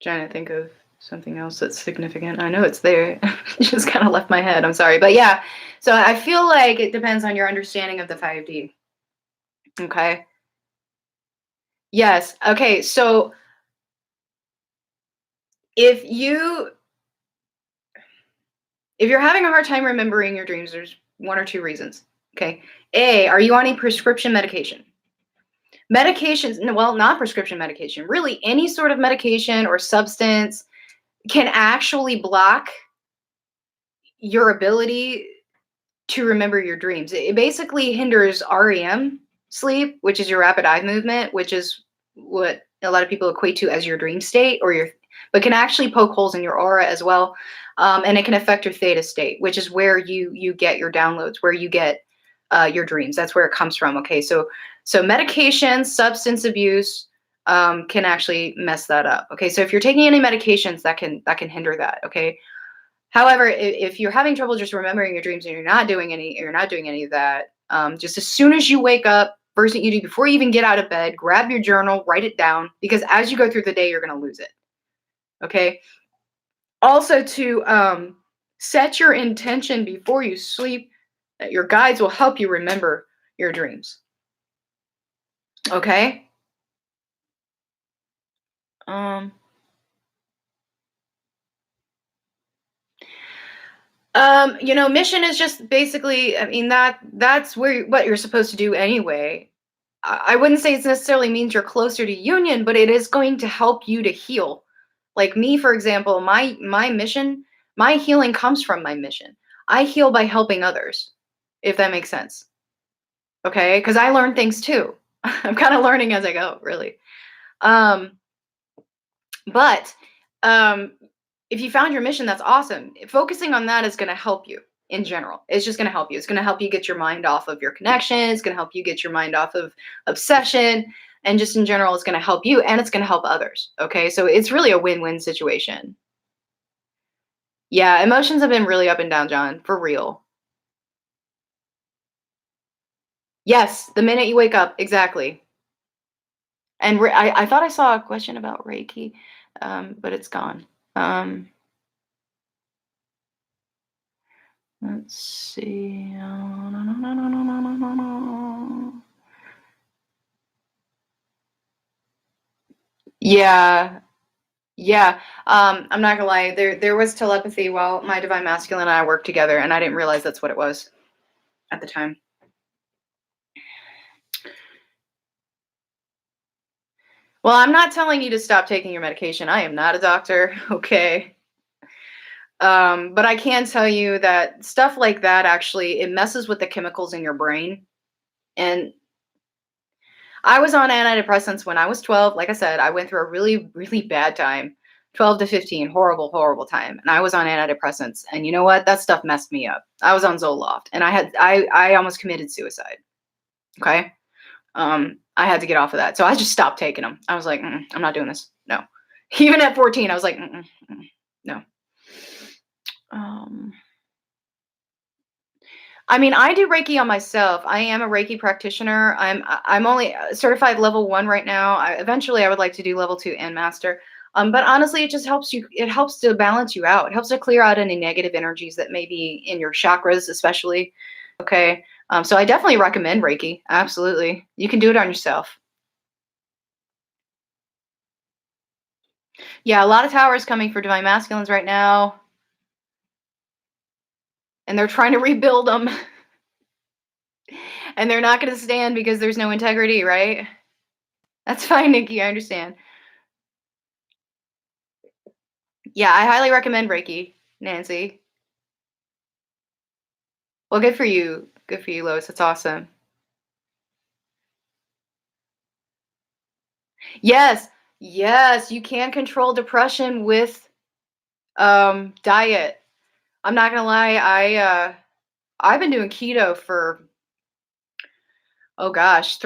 S1: Trying to think of something else that's significant. I know it's there. It just kind of left my head. I'm sorry. But yeah, so I feel like it depends on your understanding of the 5D. Okay. Yes. Okay. So if you if you're having a hard time remembering your dreams, there's one or two reasons. Okay. A, are you on a prescription medication? Medications, well, not prescription medication, really any sort of medication or substance can actually block your ability to remember your dreams. It basically hinders REM sleep, which is your rapid eye movement, which is what a lot of people equate to as your dream state, or your, but can actually poke holes in your aura as well, and it can affect your theta state, which is where you get your downloads, where you get your dreams. That's where it comes from. Okay, so medications, substance abuse can actually mess that up. Okay, so if you're taking any medications, that can hinder that. Okay, however, if you're having trouble just remembering your dreams and you're not doing any of that, just as soon as you wake up, first thing you do before you even get out of bed, grab your journal, write it down, because as you go through the day, you're going to lose it. Okay. Also, to set your intention before you sleep, that your guides will help you remember your dreams. Okay. Um, Mission is just basically, I mean, that's what you're supposed to do anyway. I wouldn't say it necessarily means you're closer to union, but it is going to help you to heal. Like me, for example, my mission, my healing comes from my mission. I heal by helping others, if that makes sense. Okay, because I learn things too. I'm kind of learning as I go, really. Um, but um, if you found your mission, that's awesome. Focusing on that is going to help you in general. It's just going to help you. It's going to help you get your mind off of your connection. It's going to help you get your mind off of obsession. And just in general, it's going to help you and it's going to help others. Okay. So it's really a win win situation. Yeah. Emotions have been really up and down, John, for real. Yes. The minute you wake up. Exactly. And I thought I saw a question about Reiki, but it's gone. Let's see. Yeah, yeah. I'm not gonna lie. There was telepathy while my divine masculine and I worked together, and I didn't realize that's what it was at the time. Well, I'm not telling you to stop taking your medication. I am not a doctor, okay? But I can tell you that stuff like that actually it messes with the chemicals in your brain. And I was on antidepressants when I was 12. Like I said, I went through a really, really bad time. 12 to 15, horrible, horrible time. And I was on antidepressants. And you know what? That stuff messed me up. I was on Zoloft and I almost committed suicide. Okay. I had to get off of that. So I just stopped taking them. I was like, I'm not doing this. No. Even at 14, I was like, no. Um, I mean, I do Reiki on myself. I am a Reiki practitioner. I'm only certified level 1 right now. Eventually I would like to do level 2 and master. But honestly, it just helps you. It helps to balance you out. It helps to clear out any negative energies that may be in your chakras, especially. Okay. So I definitely recommend Reiki. Absolutely. You can do it on yourself. Yeah, a lot of towers coming for divine masculines right now, and they're trying to rebuild them, and they're not going to stand because there's no integrity, right? That's fine, Nikki. I understand. Yeah, I highly recommend Reiki, Nancy. Well, good for you. Good for you, Lois. That's awesome. Yes, yes, you can control depression with diet. I'm not gonna lie, I've been doing keto for oh gosh,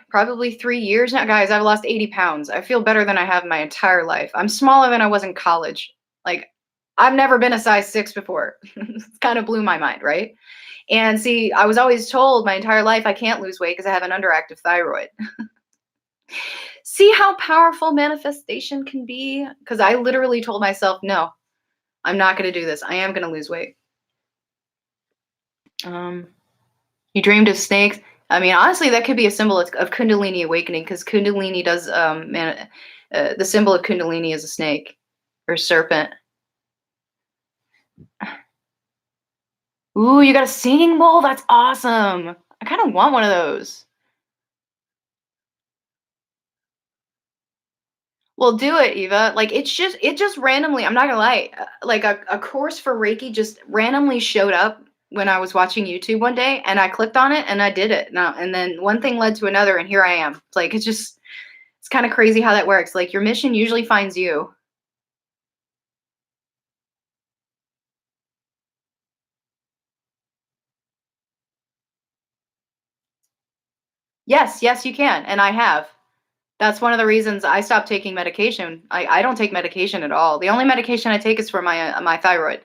S1: probably 3 years now. Guys, I've lost 80 pounds. I feel better than I have my entire life. I'm smaller than I was in college. Like, I've never been a size 6 before. It kind of blew my mind, right? And see, I was always told my entire life I can't lose weight because I have an underactive thyroid. See how powerful manifestation can be? Because I literally told myself, no, I'm not going to do this. I am going to lose weight. Um, you dreamed of snakes. I mean, honestly, that could be a symbol of Kundalini awakening because Kundalini does, the symbol of Kundalini is a snake or serpent. Ooh, you got a singing bowl? That's awesome. I kind of want one of those. Well, do it, Eva. Like it just randomly, I'm not gonna lie, like a course for Reiki just randomly showed up when I was watching YouTube one day and I clicked on it and I did it. Now and then one thing led to another and here I am. It's like it's kind of crazy how that works. Like your mission usually finds you. Yes, yes, you can. And I have. That's one of the reasons I stopped taking medication. I don't take medication at all. The only medication I take is for my thyroid.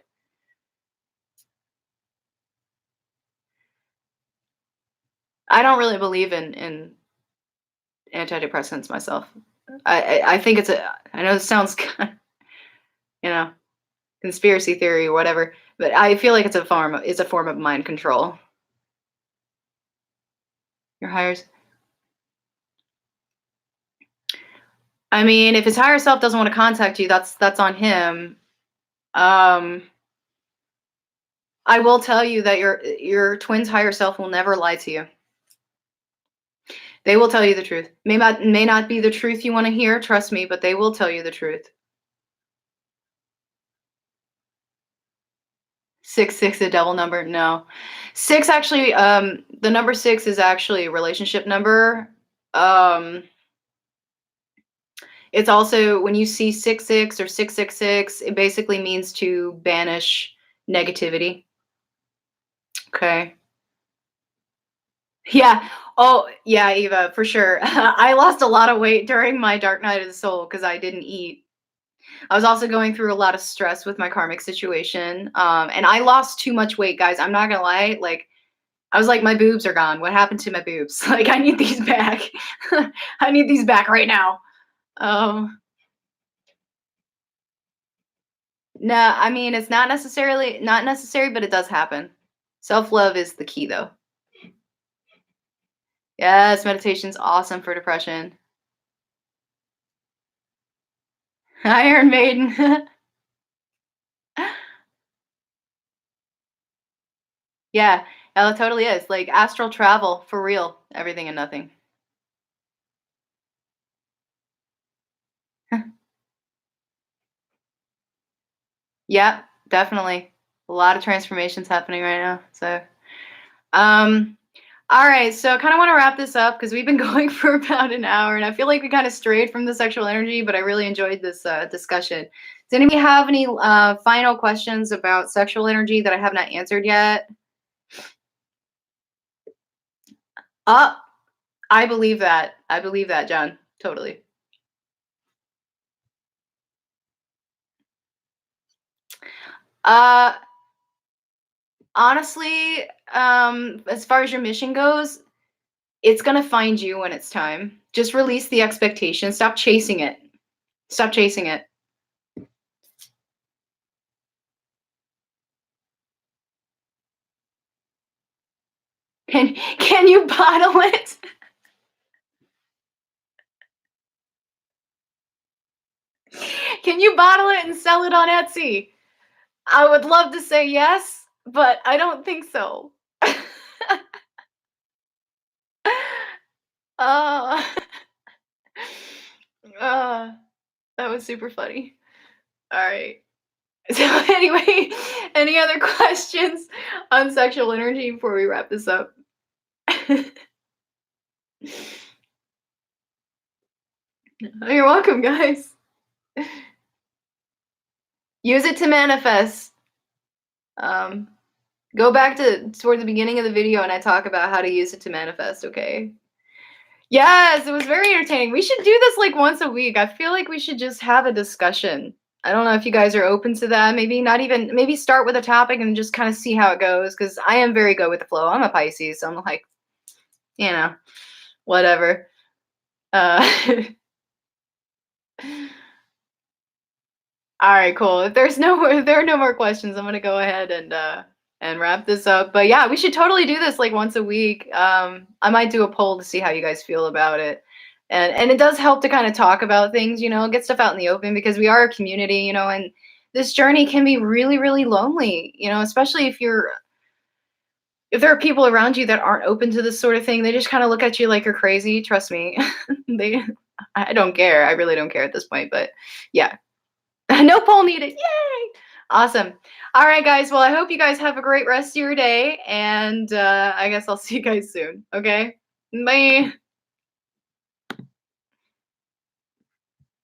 S1: I don't really believe in antidepressants myself. I think it's a I know this sounds you know, conspiracy theory or whatever, but I feel like it's a form of mind control. Your higher I mean, if his higher self doesn't want to contact you, that's on him. Um, I will tell you that your twin's higher self will never lie to you. They will tell you the truth. May not be the truth you want to hear, trust me, but they will tell you the truth. 6 6 a devil number? No. 6 actually the number 6 is actually a relationship number. Um It's also when you see 6 6 or 666, it basically means to banish negativity. Okay. Yeah. Oh, yeah, Eva, for sure. I lost a lot of weight during my dark night of the soul because I didn't eat. I was also going through a lot of stress with my karmic situation. And I lost too much weight, guys. I'm not gonna lie. Like, I was like, my boobs are gone. What happened to my boobs? Like, I need these back. I need these back right now. Um, No, I mean, it's not necessary, but it does happen. Self-love is the key though. Yes, meditation's awesome for depression. Iron Maiden. Yeah, it totally is. Like astral travel for real. Everything and nothing. Yeah, definitely. A lot of transformations happening right now. So, um, all right. So I kind of want to wrap this up because we've been going for about an hour, and I feel like we kind of strayed from the sexual energy, but I really enjoyed this discussion. Does anybody have any final questions about sexual energy that I have not answered yet? Uh, I believe that. I believe that, John. Totally. Uh, honestly, as far as your mission goes, it's gonna find you when it's time. Just release the expectation. Stop chasing it. Stop chasing it. Can you bottle it? Can you bottle it and sell it on Etsy? I would love to say yes, but I don't think so. uh, uh, that was super funny. All right. So anyway, any other questions on sexual energy before we wrap this up? You're welcome, guys. Use it to manifest. Um, Go back to toward the beginning of the video and I talk about how to use it to manifest, okay? Yes, it was very entertaining. We should do this like once a week. I feel like we should just have a discussion. I don't know if you guys are open to that. Maybe not even, maybe start with a topic and just kind of see how it goes because I am very good with the flow. I'm a Pisces, so I'm like, you know, whatever. Uh All right, cool. If there's no if there are no more questions, I'm gonna go ahead and wrap this up. But yeah, we should totally do this like once a week. I might do a poll to see how you guys feel about it. And it does help to kind of talk about things, get stuff out in the open because we are a community, and this journey can be really, really lonely, especially if there are people around you that aren't open to this sort of thing. They just kind of look at you like you're crazy. Trust me. they I don't care. I really don't care at this point, but yeah. No poll needed. Yay! Awesome. All right, guys. Well, I hope you guys have a great rest of your day. And I guess I'll see you guys soon. Okay. Bye.